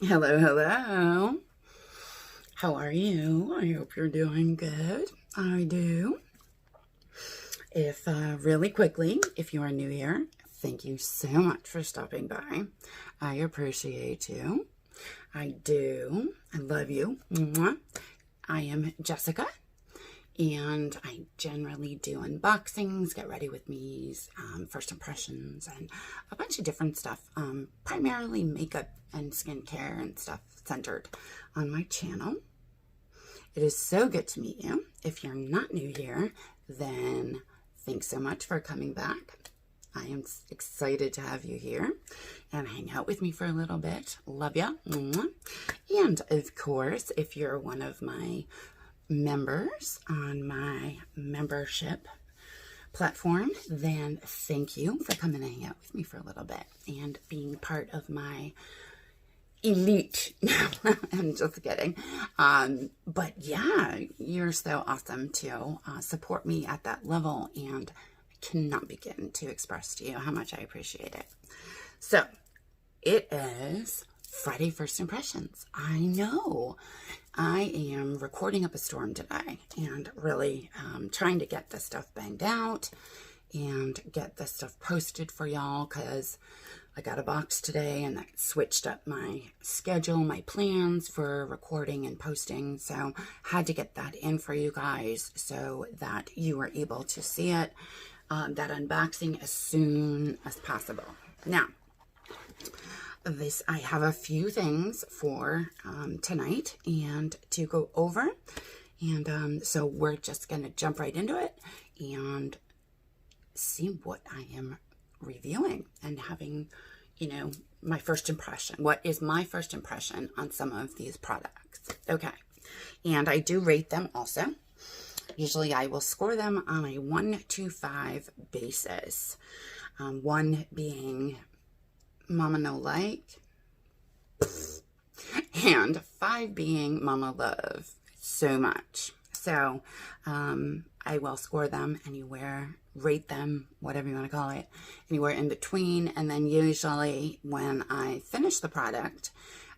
Hello, hello. How are you? I hope you're doing good. I do. If really quickly, if you are new here, thank you so much for stopping by. I appreciate you. I do. I love you. Mwah. I am Jessica, and I generally do unboxings, get ready with me's, first impressions, and a bunch of different stuff, primarily makeup and skincare and stuff centered on my channel. It is so good to meet you. If you're not new here, then thanks so much for coming back. I am excited to have you here and hang out with me for a little bit. Love ya. And of course, if you're one of my members on my membership platform, then thank you for coming to hang out with me for a little bit and being part of my elite. I'm just kidding. But yeah, you're so awesome to support me at that level, and I cannot begin to express to you how much I appreciate it. So it is Friday First Impressions. I know. I am recording up a storm today and really trying to get this stuff banged out and get this stuff posted for y'all, because I got a box today and that switched up my schedule, my plans for recording and posting. So had to get that in for you guys so that you were able to see it, that unboxing, as soon as possible. Now, I have a few things for tonight and to go over, and so we're just going to jump right into it and see what I am reviewing and having, my first impression. What is my first impression on some of these products? Okay, and I do rate them also. Usually I will score them on a 1 to 5 basis, 1 being Mama No Like, and 5 being Mama Love so much. So I will score them anywhere, rate them, whatever you want to call it, anywhere in between. And then usually when I finish the product,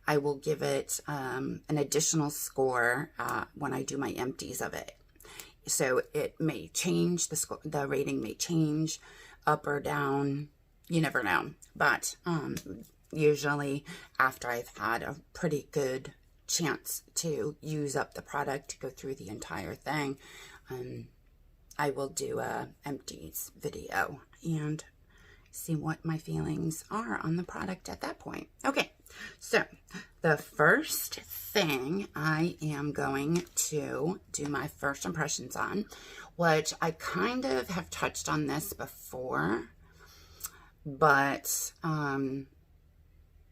I will give it an additional score when I do my empties of it. So it may change, the rating may change up or down. You never know. But usually after I've had a pretty good chance to use up the product, to go through the entire thing, I will do a empties video and see what my feelings are on the product at that point. Okay, so the first thing I am going to do my first impressions on, which I kind of have touched on this before, but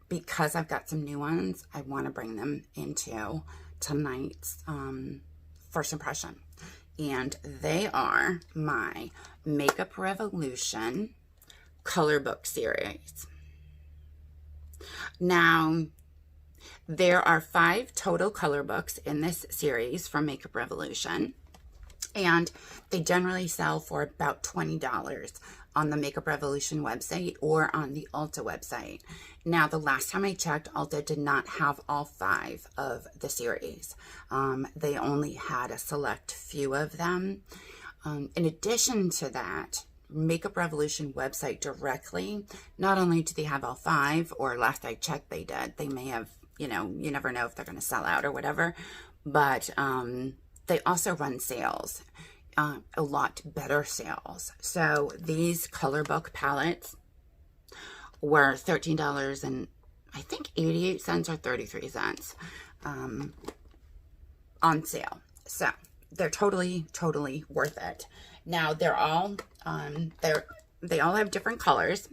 because I've got some new ones, I want to bring them into tonight's first impression. And they are my Makeup Revolution color book series. Now, there are 5 total color books in this series from Makeup Revolution, and they generally sell for about $20 on the Makeup Revolution website or on the Ulta website. Now, the last time I checked, Ulta did not have all 5 of the series. They only had a select few of them. In addition to that, Makeup Revolution website directly, not only do they have all 5, or last I checked they did, they may have, you never know if they're going to sell out or whatever, but they also run sales. A lot better sales. So these color book palettes were $13 and I think 88 cents or 33 cents on sale. So they're totally worth it. Now they're all they all have different colors.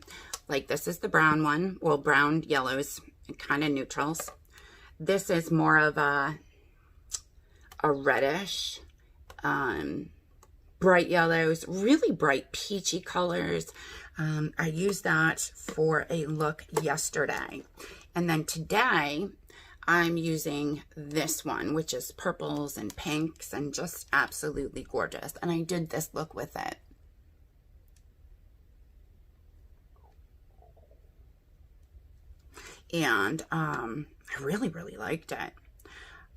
Like this is the brown one. Well, brown, yellows, and kind of neutrals. This is more of a reddish, bright yellows, really bright peachy colors. I used that for a look yesterday. And then today, I'm using this one, which is purples and pinks and just absolutely gorgeous. And I did this look with it. and I really, really liked it.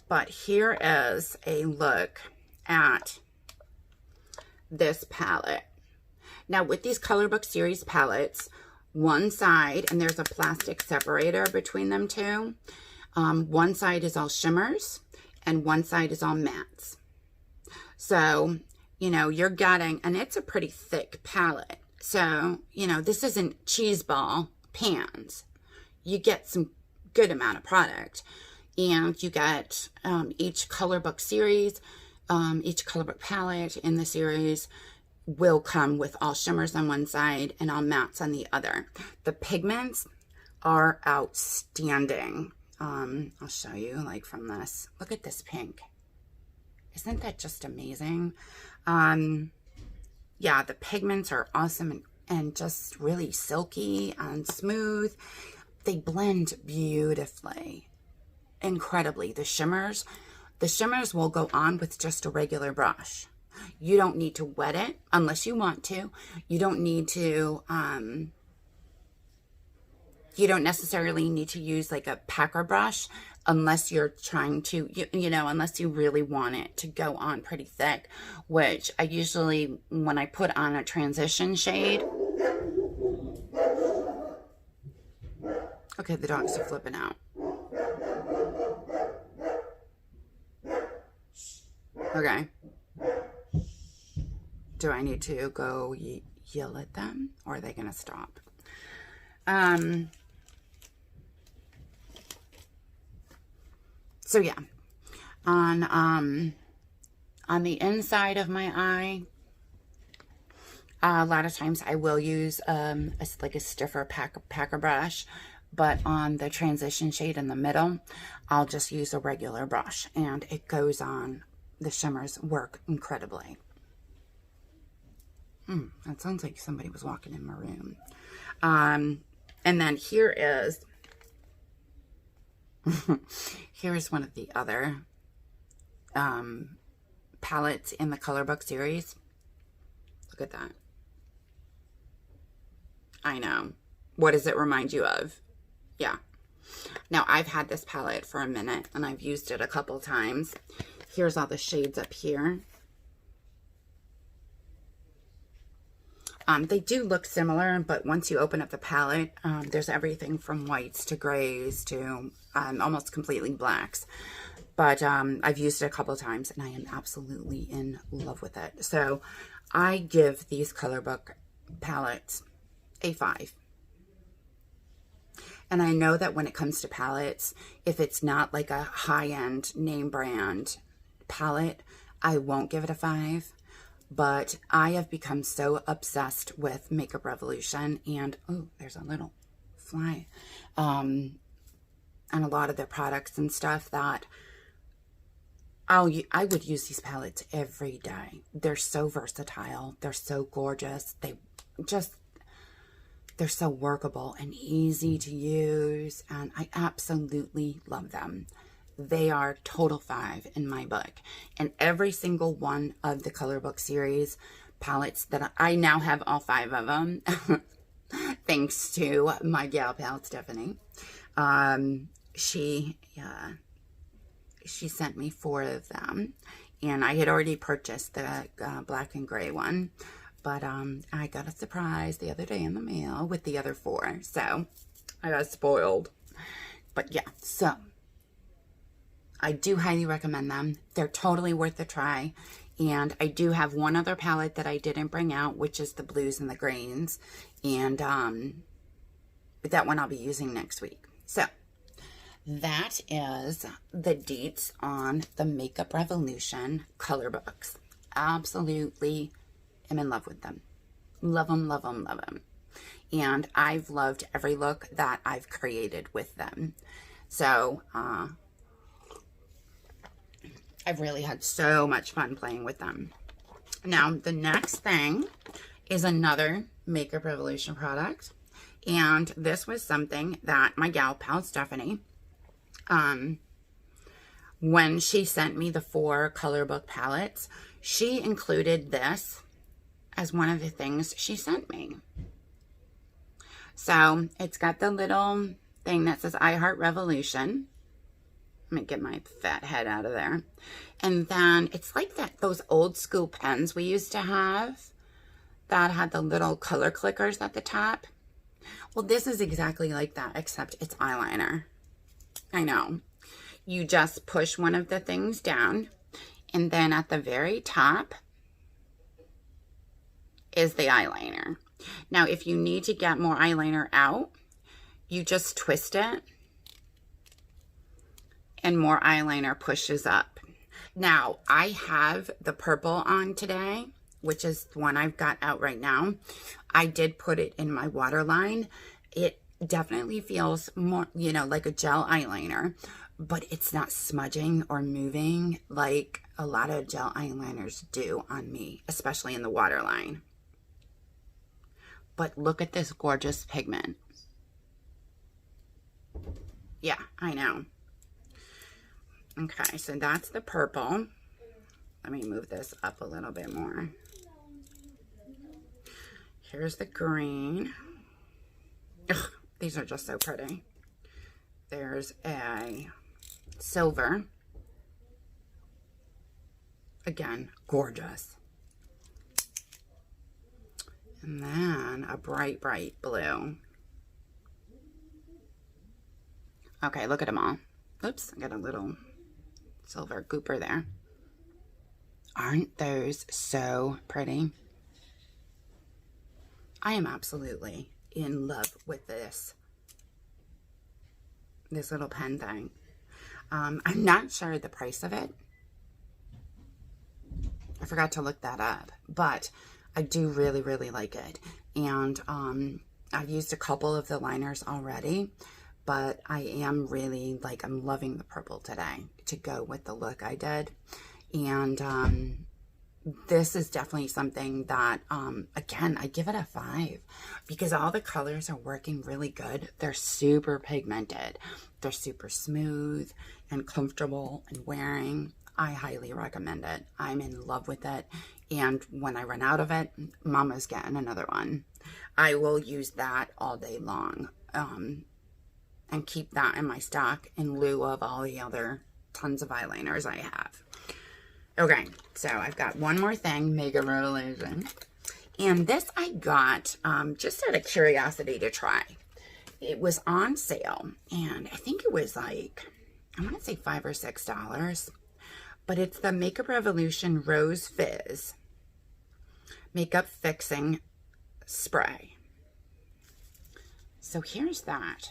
But here is a look at this palette. Now with these Color Book Series palettes, one side, and there's a plastic separator between them two, one side is all shimmers and one side is all mattes. So, you know, you're getting, and it's a pretty thick palette. So, you know, this isn't cheese ball pans. You get some good amount of product. And you get each Color Book series, each Color Book palette in the series will come with all shimmers on one side and all mattes on the other. The pigments are outstanding. I'll show you like from this. Look at this pink. Isn't that just amazing? Yeah, the pigments are awesome and just really silky and smooth. They blend beautifully. Incredibly. The shimmers will go on with just a regular brush. You don't need to wet it unless you want to. You don't need to, you don't necessarily need to use like a packer brush unless you're trying to, you know, unless you really want it to go on pretty thick, which I usually, when I put on a transition shade. Okay, the dogs are flipping out. Okay. Do I need to go yell at them, or are they going to stop? So yeah, on the inside of my eye, a lot of times I will use like a stiffer packer brush, but on the transition shade in the middle, I'll just use a regular brush, and it goes on. The shimmers work incredibly. That sounds like somebody was walking in my room. And then here is, here's one of the other palettes in the Color Book series. Look at that. I know. What does it remind you of? Yeah. Now, I've had this palette for a minute, and I've used it a couple times. Here's all the shades up here. They do look similar, but once you open up the palette, there's everything from whites to grays to almost completely blacks. But I've used it a couple of times, and I am absolutely in love with it. So I give these Color Book palettes a 5. And I know that when it comes to palettes, if it's not like a high-end name brand palette, I won't give it a 5. But I have become so obsessed with Makeup Revolution, and oh, there's a little fly, and a lot of their products and stuff that I would use these palettes every day. They're so versatile. They're so gorgeous. They're so workable and easy to use, and I absolutely love them. They are total 5 in my book. And every single one of the Color Book series palettes that I now have, all 5 of them, thanks to my gal pal, Stephanie. She sent me 4 of them, and I had already purchased the black and gray one. But I got a surprise the other day in the mail with the other 4. So I got spoiled. But yeah, so I do highly recommend them. They're totally worth a try. And I do have one other palette that I didn't bring out, which is the blues and the greens. And that one I'll be using next week. So that is the deets on the Makeup Revolution Color Books. Absolutely am in love with them. Love them, love them, love them. And I've loved every look that I've created with them. So I've really had so much fun playing with them. Now, the next thing is another Makeup Revolution product. And this was something that my gal pal, Stephanie, when she sent me the 4 Color Book palettes, she included this as one of the things she sent me. So it's got the little thing that says I Heart Revolution. Let me get my fat head out of there. And then it's like those old school pens we used to have that had the little color clickers at the top. Well, this is exactly like that, except it's eyeliner. I know. You just push one of the things down, and then at the very top is the eyeliner. Now, if you need to get more eyeliner out, you just twist it, and more eyeliner pushes up. Now, I have the purple on today, which is the one I've got out right now. I did put it in my waterline. It definitely feels more, you know, like a gel eyeliner, but it's not smudging or moving like a lot of gel eyeliners do on me, especially in the waterline. But look at this gorgeous pigment. Yeah, I know. Okay, so that's the purple. Let me move this up a little bit more. Here's the green. Ugh, these are just so pretty. There's a silver. Again, gorgeous. And then a bright, bright blue. Okay, look at them all. Oops, I got a little silver gooper there. Aren't those so pretty? I am absolutely in love with this little pen thing. I'm not sure the price of it. I forgot to look that up, but I do really, really like it. And I've used a couple of the liners already, but I am really, like, I'm loving the purple today to go with the look I did. And this is definitely something that, again, I give it a 5 because all the colors are working really good. They're super pigmented. They're super smooth and comfortable and wearing. I highly recommend it. I'm in love with it. And when I run out of it, Mama's getting another one. I will use that all day long. And keep that in my stock in lieu of all the other tons of eyeliners I have. Okay, so I've got one more thing, Mega Revolution. And this I got just out of curiosity to try. It was on sale, and I think it was like, I want to say $5 or $6. But it's the Makeup Revolution Rose Fizz Makeup Fixing Spray. So here's that.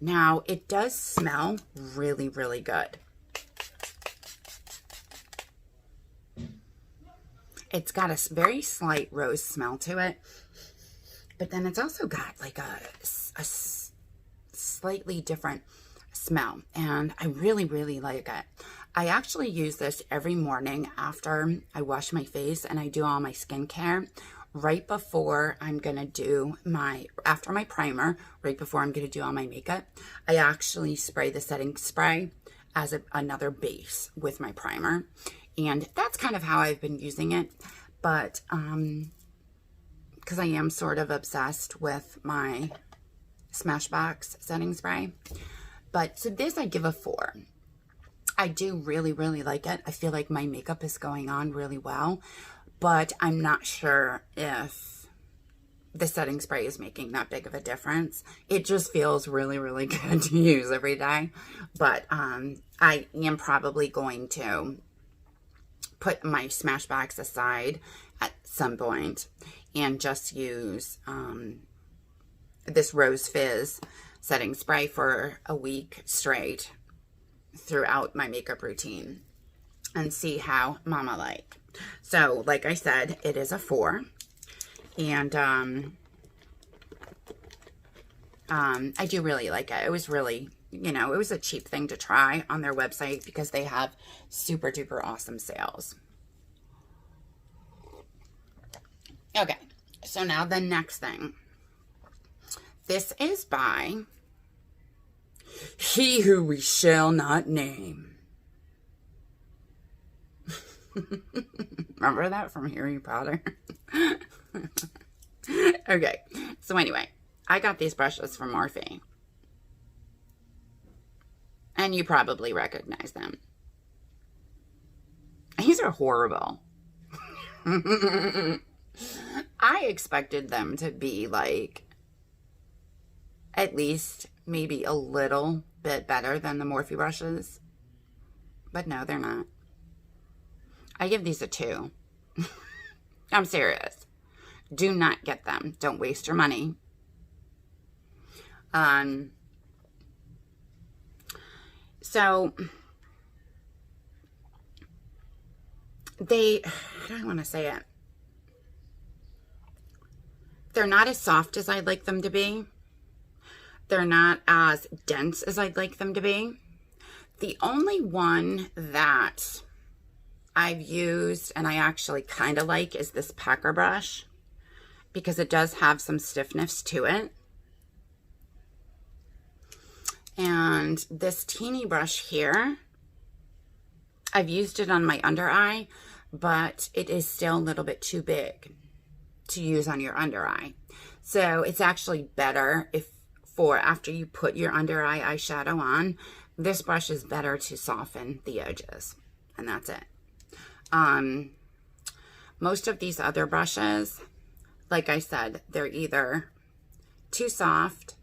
Now, it does smell really, really good. It's got a very slight rose smell to it, but then it's also got like a slightly different smell, and I really, really like it. I actually use this every morning after I wash my face and I do all my skincare. Right before I'm going to do after my primer, right before I'm going to do all my makeup, I actually spray the setting spray as another base with my primer. And that's kind of how I've been using it. But, because I am sort of obsessed with my Smashbox setting spray. But, so this I give a 4. I do really, really like it. I feel like my makeup is going on really well. But I'm not sure if the setting spray is making that big of a difference. It just feels really, really good to use every day. But I am probably going to put my Smashbox aside at some point and just use this Rose Fizz setting spray for a week straight throughout my makeup routine and see how Mama like. So, like I said, it is a 4. And I do really like it. It was really, you know, it was a cheap thing to try on their website because they have super duper awesome sales. Okay, so now the next thing. This is by He Who We Shall Not Name. Remember that from Harry Potter? Okay, so anyway, I got these brushes from Morphe. And you probably recognize them. These are horrible. I expected them to be like at least maybe a little bit better than the Morphe brushes. But no, they're not. I give these a 2. I'm serious. Do not get them. Don't waste your money. So they, how do I want to say it? They're not as soft as I'd like them to be. They're not as dense as I'd like them to be. The only one that I've used and I actually kind of like is this packer brush, because it does have some stiffness to it. And this teeny brush here, I've used it on my under eye, but it is still a little bit too big to use on your under eye. So it's actually better if after you put your under eye eyeshadow on, this brush is better to soften the edges. And that's it. Most of these other brushes, like I said, they're either too soft,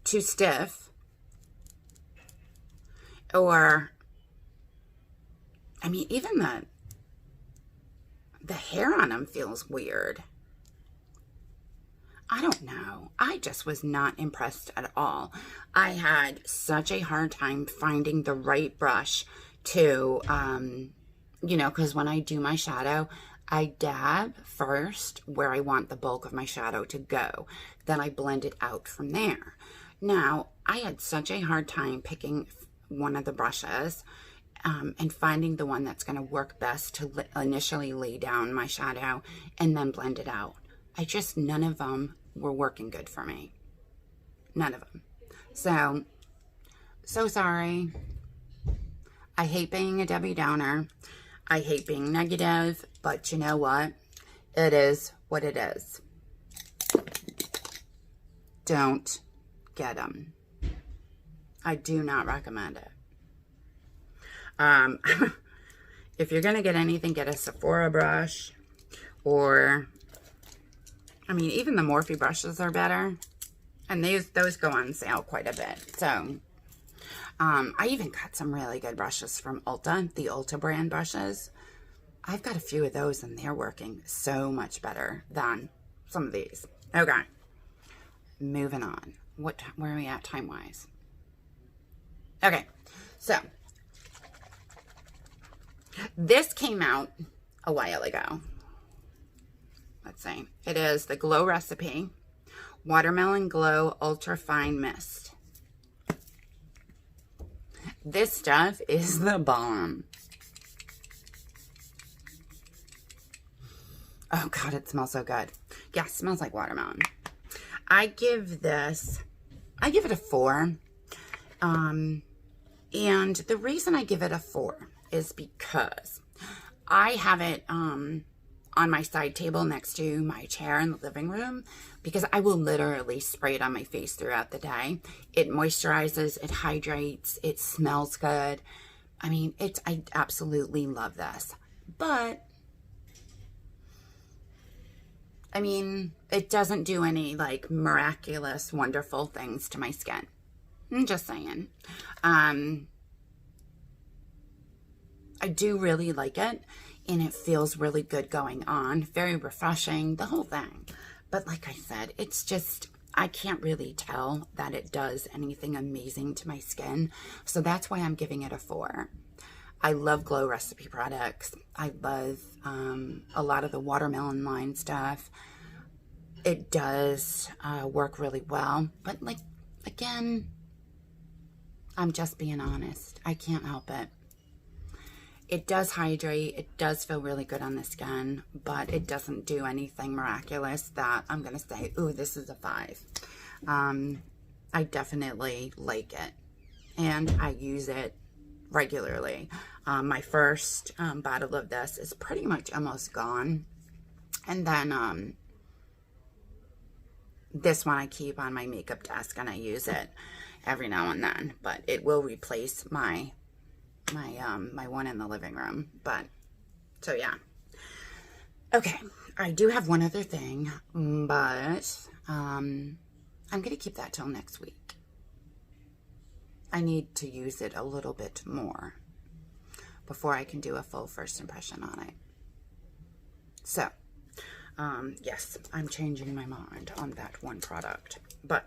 too stiff, or, I mean, even the hair on them feels weird. I don't know. I just was not impressed at all. I had such a hard time finding the right brush to, you know, because when I do my shadow, I dab first where I want the bulk of my shadow to go. Then I blend it out from there. Now, I had such a hard time picking one of the brushes and finding the one that's going to work best to initially lay down my shadow and then blend it out. None of them were working good for me. None of them. So sorry. I hate being a Debbie Downer. I hate being negative, but you know what? It is what it is. Don't get them. I do not recommend it. If you're going to get anything, get a Sephora brush, or, I mean, even the Morphe brushes are better, and those go on sale quite a bit. So, I even got some really good brushes from Ulta, the Ulta brand brushes. I've got a few of those, and they're working so much better than some of these. Okay, moving on. Where are we at time-wise? Okay, so this came out a while ago. Let's see. It is the Glow Recipe Watermelon Glow Ultra Fine Mist. This stuff is the bomb. Oh God, it smells so good. Yeah, it smells like watermelon. I give it a 4. And the reason I give it a 4 is because I have it on my side table next to my chair in the living room, because I will literally spray it on my face throughout the day. It moisturizes, it hydrates, it smells good. I mean, I absolutely love this. But, I mean, it doesn't do any, like, miraculous, wonderful things to my skin. I'm just saying. I do really like it, and it feels really good going on. Very refreshing, the whole thing. But like I said, it's just, I can't really tell that it does anything amazing to my skin. So that's why I'm giving it a 4. I love Glow Recipe products. I love a lot of the watermelon line stuff. It does work really well. But like, again, I'm just being honest. I can't help it. It does hydrate. It does feel really good on the skin, but it doesn't do anything miraculous that I'm going to say, ooh, this is a 5. I definitely like it, and I use it regularly. My first bottle of this is pretty much almost gone, and then This one I keep on my makeup desk, and I use it every now and then, but it will replace my one in the living room. But so yeah. Okay, I do have one other thing, but I'm gonna keep that till next week. I need to use it a little bit more before I can do a full first impression on it. So yes, I'm changing my mind on that one product, but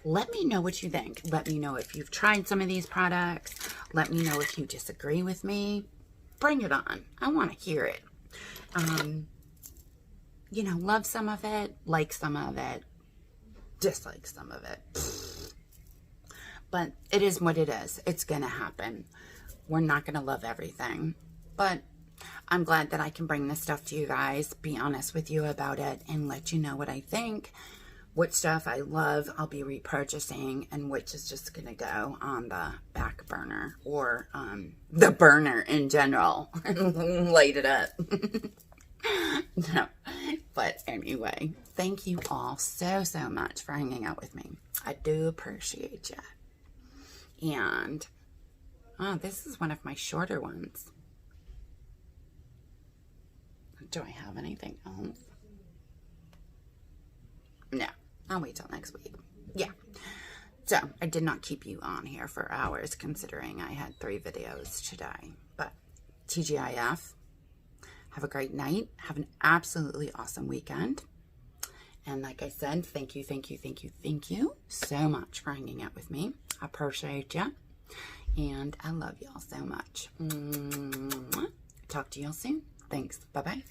let me know what you think. Let me know if you've tried some of these products. Let me know if you disagree with me. Bring it on. I want to hear it. You know, love some of it, like some of it, dislike some of it. But it is what it is. It's going to happen. We're not going to love everything, but I'm glad that I can bring this stuff to you guys, be honest with you about it, and let you know what I think. What stuff I love, I'll be repurchasing, and which is just going to go on the back burner, or the burner in general. Light it up. No. But anyway, thank you all so much for hanging out with me. I do appreciate you. And, oh, this is one of my shorter ones. Do I have anything else? No, I'll wait till next week. Yeah. So, I did not keep you on here for hours, considering I had 3 videos today. But, TGIF, have a great night. Have an absolutely awesome weekend. And like I said, thank you so much for hanging out with me. I appreciate you. And I love y'all so much. Talk to y'all soon. Thanks. Bye-bye.